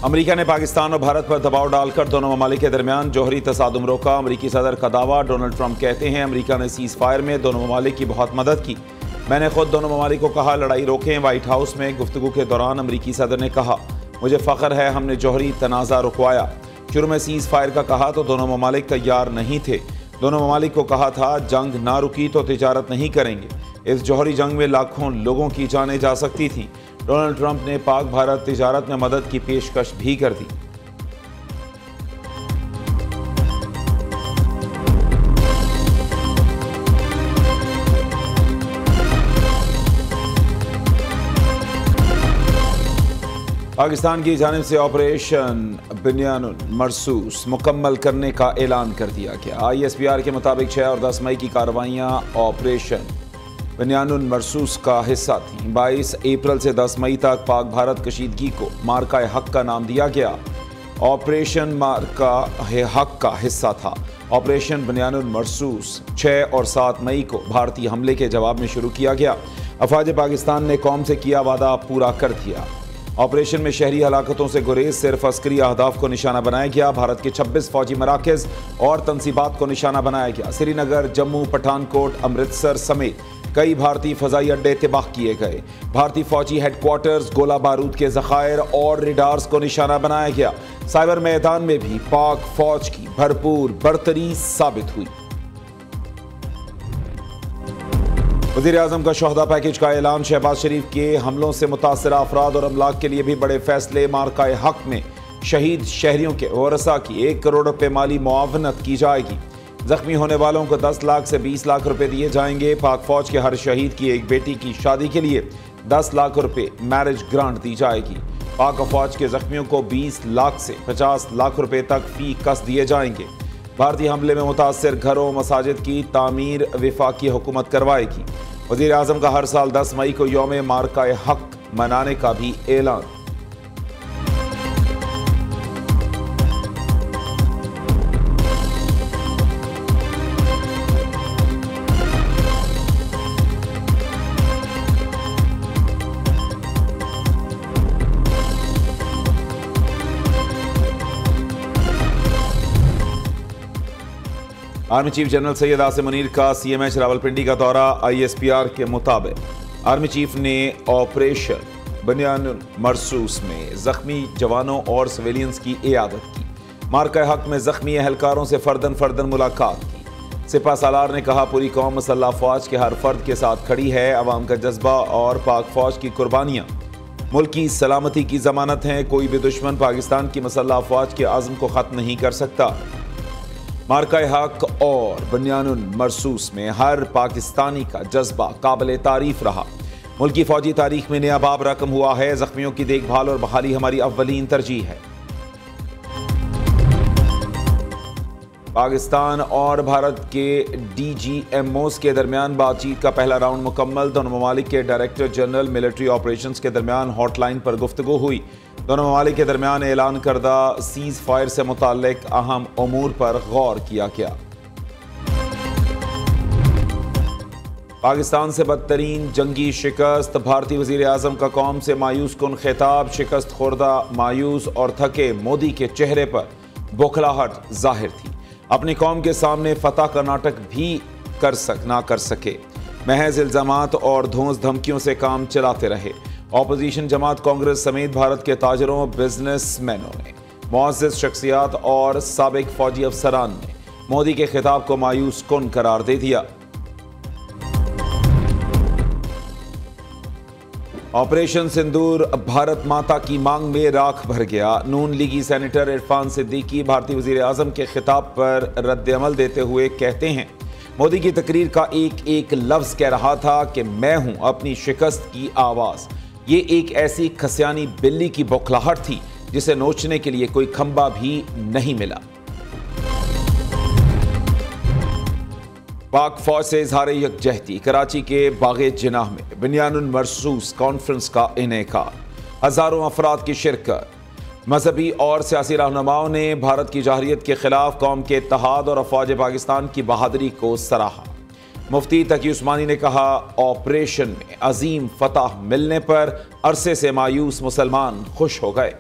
America ने पाकिस्तान और भारत पर दबाव डालकर दोनों ममालिक के दरमियान जौहरी तसादुम रोका। अमेरिकी सदर का दावा। डोनाल्ड ट्रंप कहते हैं अमेरिका ने सीज फायर में दोनों ममालिक की बहुत मदद की। मैंने खुद दोनों ममालिक को कहा लड़ाई रोकें। व्हाइट हाउस में गुफ्तगू के दौरान अमेरिकी सदर ने कहा मुझे फ़ख्र है हमने जौहरी तनाज़ा रुकवाया। शुरू में सीज फायर का कहा तो दोनों ममालिक तैयार नहीं थे। दोनों ममालिक को कहा था जंग ना रुकी तो तिजारत नहीं करेंगे। इस जौहरी जंग में लाखों लोगों की जानें जा सकती थी। डोनाल्ड ट्रंप ने पाक भारत तिजारत में मदद की पेशकश भी कर दी। पाकिस्तान की जानिब से ऑपरेशन बुनियानुल मरसूस मुकम्मल करने का ऐलान कर दिया गया। ISPR के मुताबिक 6 और 10 मई की कार्रवाइयाँ ऑपरेशन बुनियानुल मरसूस का हिस्सा थी। 22 अप्रैल से 10 मई तक पाक भारत कशीदगी को मार्का हक का नाम दिया गया। ऑपरेशन मार्का हक का हिस्सा था। ऑपरेशन बुनियानुल मरसूस 6 और 7 मई को भारतीय हमले के जवाब में शुरू किया गया। अफवाज पाकिस्तान ने कौम से किया वादा पूरा कर दिया। ऑपरेशन में शहरी हलाकतों से गुरेज सिर्फ अस्करी अहदाफ को निशाना बनाया गया। भारत के 26 फौजी मराकज़ और तनसीबात को निशाना बनाया गया। श्रीनगर, जम्मू, पठानकोट, अमृतसर समेत कई भारतीय फ़ज़ाई अड्डे तबाह किए गए। भारतीय फौजी हेडक्वार्टर्स, गोला बारूद के ज़खायर और रिडार्स को निशाना बनाया गया। साइबर मैदान में भी पाक फौज की भरपूर बरतरी साबित हुई। वज़ीर आज़म का शोहदा पैकेज का ऐलान। शहबाज शरीफ के हमलों से मुतासरा अफराद और अमलाक के लिए भी बड़े फैसले। मार्का हक में शहीद शहरियों के वरसा की 1 करोड़ रुपये माली मुआवनत की जाएगी। जख्मी होने वालों को 10 लाख से 20 लाख रुपए दिए जाएंगे। पाक फौज के हर शहीद की एक बेटी की शादी के लिए 10 लाख रुपए मैरिज ग्रांट दी जाएगी। पाक फौज के जख्मियों को 20 लाख से 50 लाख रुपए तक फी कस दिए जाएंगे। भारतीय हमले में मुतासर घरों मसाजिद की तामीर वफाकी हुकूमत करवाएगी। वज़ीर आज़म का हर साल 10 मई को यौम मार्का हक मनाने का भी ऐलान। Army chief general Syed Asim Munir का CMH रावलपिंडी का दौरा। ISPR के मुताबिक आर्मी चीफ ने ऑपरेशन बुनियानुल मरसूस में जख्मी जवानों और सिविलियंस की इयादत की। मार्का हक में जख्मी अहलकारों से फर्दन मुलाकात की। सिपा सालार ने कहा पूरी कौम मुसल्लह फौज के हर फर्द के साथ खड़ी है। अवाम का जज्बा और पाक फौज की कुर्बानियाँ मुल्क की सलामती की जमानत हैं। कोई भी दुश्मन पाकिस्तान की मुसल्लह फौज के आज़म को ख़त्म नहीं कर सकता। मार्का हक और बुनियानुल मरसूस में हर पाकिस्तानी का जज्बा काबिल तारीफ रहा। मुल्क की फौजी तारीख में नया बाब रकम हुआ है। जख्मियों की देखभाल और बहाली हमारी अव्वलीन तरजीह है। पाकिस्तान और भारत के DGMOs के दरमियान बातचीत का पहला राउंड मुकम्मल। दोनों ममालिक के डायरेक्टर जनरल मिलिट्री ऑपरेशंस के दरमियान हॉटलाइन पर गुफ्तगू हुई। दोनों ममालिक के दरमियान ऐलान करदा सीज फायर से मुताल्लिक अहम उमूर पर गौर किया गया। पाकिस्तान से बदतरीन जंगी शिकस्त। भारतीय वज़ीर आज़म का कौम से मायूस कुन खिताब। शिकस्त खुर्दा, मायूस और थके मोदी के चेहरे पर बौखलाहट जाहिर थी। अपनी कौम के सामने फतह का नाटक भी ना कर सके। महज इल्ज़ामात और धौंस धमकियों से काम चलाते रहे। ऑपोजिशन जमात कांग्रेस समेत भारत के ताजरों, बिजनेसमैनों ने, मुअज़्ज़ज़ शख्सियात और साबिक फौजी अफसरान ने मोदी के खिताब को मायूस कुन करार दे दिया। ऑपरेशन सिंदूर भारत माता की मांग में राख भर गया। नून लीगी सेनेटर इरफान सिद्दीकी भारतीय वज़ीर आज़म के खिताब पर रद्द-ए-अमल देते हुए कहते हैं मोदी की तकरीर का एक एक लफ्ज़ कह रहा था कि मैं हूं अपनी शिकस्त की आवाज़। ये एक ऐसी खसियानी बिल्ली की बौखलाहट थी जिसे नोचने के लिए कोई खंबा भी नहीं मिला। पाक फौज से इजहार यकजहती। कराची के बागे जिनाह में बुनियानुल मरसूस कॉन्फ्रेंस का इनेकाद। हजारों अफराद की शिरकत। मजहबी और सियासी रहनुमाओं ने भारत की जाहरियत के खिलाफ कौम के इत्तेहाद और अफवाज पाकिस्तान की बहादुरी को सराहा। मुफ्ती तकी उस्मानी ने कहा ऑपरेशन में अजीम फतह मिलने पर अरसे से मायूस मुसलमान खुश हो गए।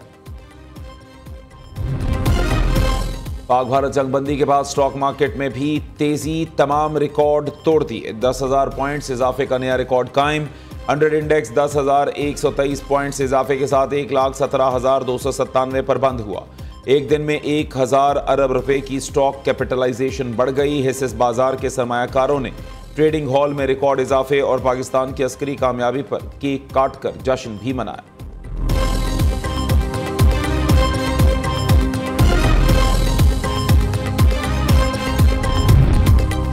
पाक भारत जंगबंदी के बाद स्टॉक मार्केट में भी तेजी, तमाम रिकॉर्ड तोड़ दिए। 10,000 पॉइंट्स इजाफे का नया रिकॉर्ड कायम। 100 इंडेक्स 10,123 पॉइंट्स इजाफे के साथ 1,17,297 पर बंद हुआ। एक दिन में 1,000 अरब रुपए की स्टॉक कैपिटलाइजेशन बढ़ गई। हिस्सेस बाजार के सरमायाकारों ने ट्रेडिंग हॉल में रिकॉर्ड इजाफे और पाकिस्तान की अस्करी कामयाबी पर केक काटकर जश्न भी मनाया।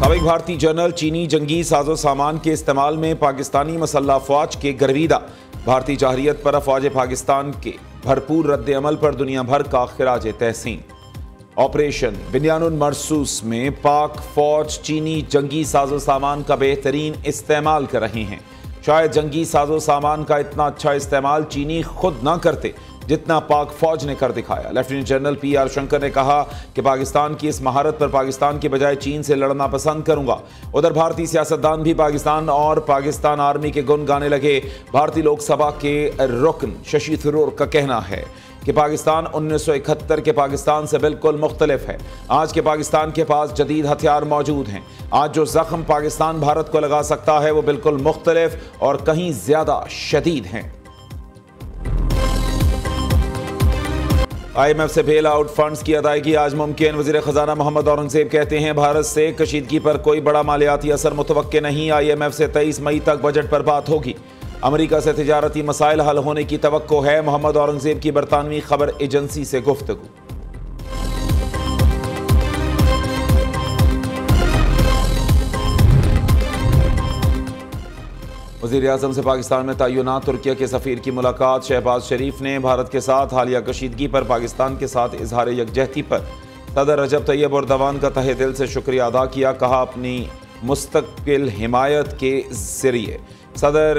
साबिक भारतीय जनरल चीनी जंगी साजो सामान के इस्तेमाल में पाकिस्तानी मसल्ह अफवाज के गर्विदा। भारतीय जारहियत पर अफवाज पाकिस्तान के भरपूर रद्द अमल पर दुनिया भर का खिराज तहसीन। ऑपरेशन बिन्यानुल मरसूस में पाक फौज चीनी जंगी साजो सामान का बेहतरीन इस्तेमाल कर रहे हैं। शायद जंगी साजो सामान का इतना अच्छा इस्तेमाल चीनी खुद ना करते जितना पाक फौज ने कर दिखाया। लेफ्टिनेंट जनरल PR शंकर ने कहा कि पाकिस्तान की इस महारत पर पाकिस्तान की बजाय चीन से लड़ना पसंद करूंगा। उधर भारतीय सियासतदान भी पाकिस्तान और पाकिस्तान आर्मी के गुण गाने लगे। भारतीय लोकसभा के रुकन शशि थरूर का कहना है कि पाकिस्तान 1971 के पाकिस्तान से बिल्कुल मुख्तलिफ है। आज के पाकिस्तान के पास जदीद हथियार मौजूद हैं। आज जो जख्म पाकिस्तान भारत को लगा सकता है वो बिल्कुल मुख्तलिफ और कहीं ज्यादा शदीद हैं। IMF से बेल आउट फंड्स की अदायगी आज मुमकिन। वजीर खजाना मोहम्मद औरंगजेब कहते हैं भारत से कशीदगी पर कोई बड़ा मालियाती असर मुतवक्के नहीं। IMF से 23 मई तक बजट पर बात होगी। अमेरिका से तिजारती मसाइल हल होने की तवक्को है। मोहम्मद औरंगजेब की बरतानवी खबर एजेंसी से गुफ्तगू। वज़ीर आज़म से पाकिस्तान में तैनात तुर्किया के सफ़ीर की मुलाकात। शहबाज शरीफ ने भारत के साथ हालिया कशीदगी पर पाकिस्तान के साथ इजहार यकजहती पर सदर रजब तैयब उर्दवान का तहे दिल से शुक्रिया अदा किया। कहा अपनी मुस्तकिल हिमायत के ज़रिए सदर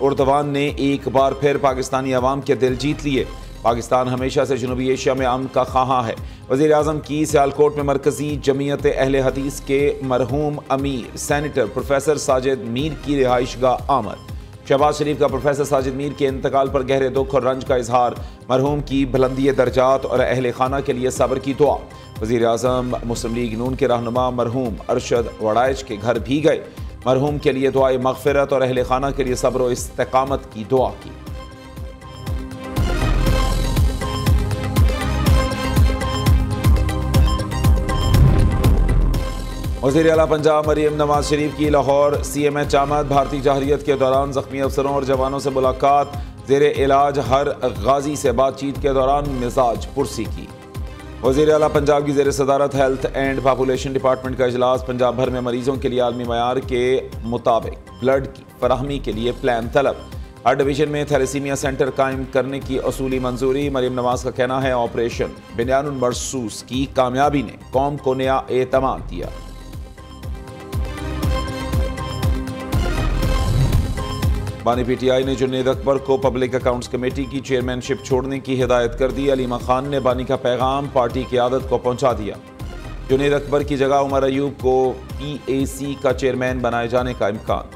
उर्दवान ने एक बार फिर पाकिस्तानी अवाम के दिल जीत लिए। पाकिस्तान हमेशा से जनूबी एशिया में अमन का ख्वाहां है। वज़ीर आज़म की सियालकोट में मरकज़ी जमीयत अहले हदीस के मरहूम अमीर सेनेटर प्रोफेसर साजिद मीर की रिहाइशगाह आमद। शहबाज शरीफ का प्रोफेसर साजिद मीर के इंतकाल पर गहरे दुख और रंज का इजहार। मरहूम की बुलंदी दर्जात और अहले खाना के लिए सब्र की दुआ। वज़ीर आज़म मुस्लिम लीग नून के रहनुमा मरहूम अरशद वड़ाइच के घर भी गए। मरहूम के लिए दुआए मग़फ़िरत और अहले खाना के लिए सब्र और इस्तिक़ामत की दुआ की। वज़ीर आला पंजाब मरीम नवाज शरीफ की लाहौर CMH आमद। भारतीय जारहियत के दौरान ज़ख्मी अफसरों और जवानों से मुलाकात। ज़ेरे इलाज हर गाजी से बातचीत के दौरान मिजाज पुरसी की। वज़ीर आला पंजाब की ज़ेर सदारत हेल्थ एंड पॉपुलेशन डिपार्टमेंट का इजलास। पंजाब भर में मरीजों के लिए आलमी मयार के मुताबिक ब्लड की फराहमी के लिए प्लान तलब। हर डिवीजन में थैलेसीमिया सेंटर कायम करने की असूली मंजूरी। मरीम नवाज का कहना है ऑपरेशन बिन्यानुल मरसूस की कामयाबी ने कौम को नया एतमाद दिया। बानी PTI ने जुनेद अकबर को पब्लिक अकाउंट्स कमेटी की चेयरमैनशिप छोड़ने की हिदायत कर दी। अलीमा खान ने बानी का पैगाम पार्टी की आदत को पहुंचा दिया। जुनेद अकबर की जगह उमर अयूब को PAC का चेयरमैन बनाए जाने का इम्कान।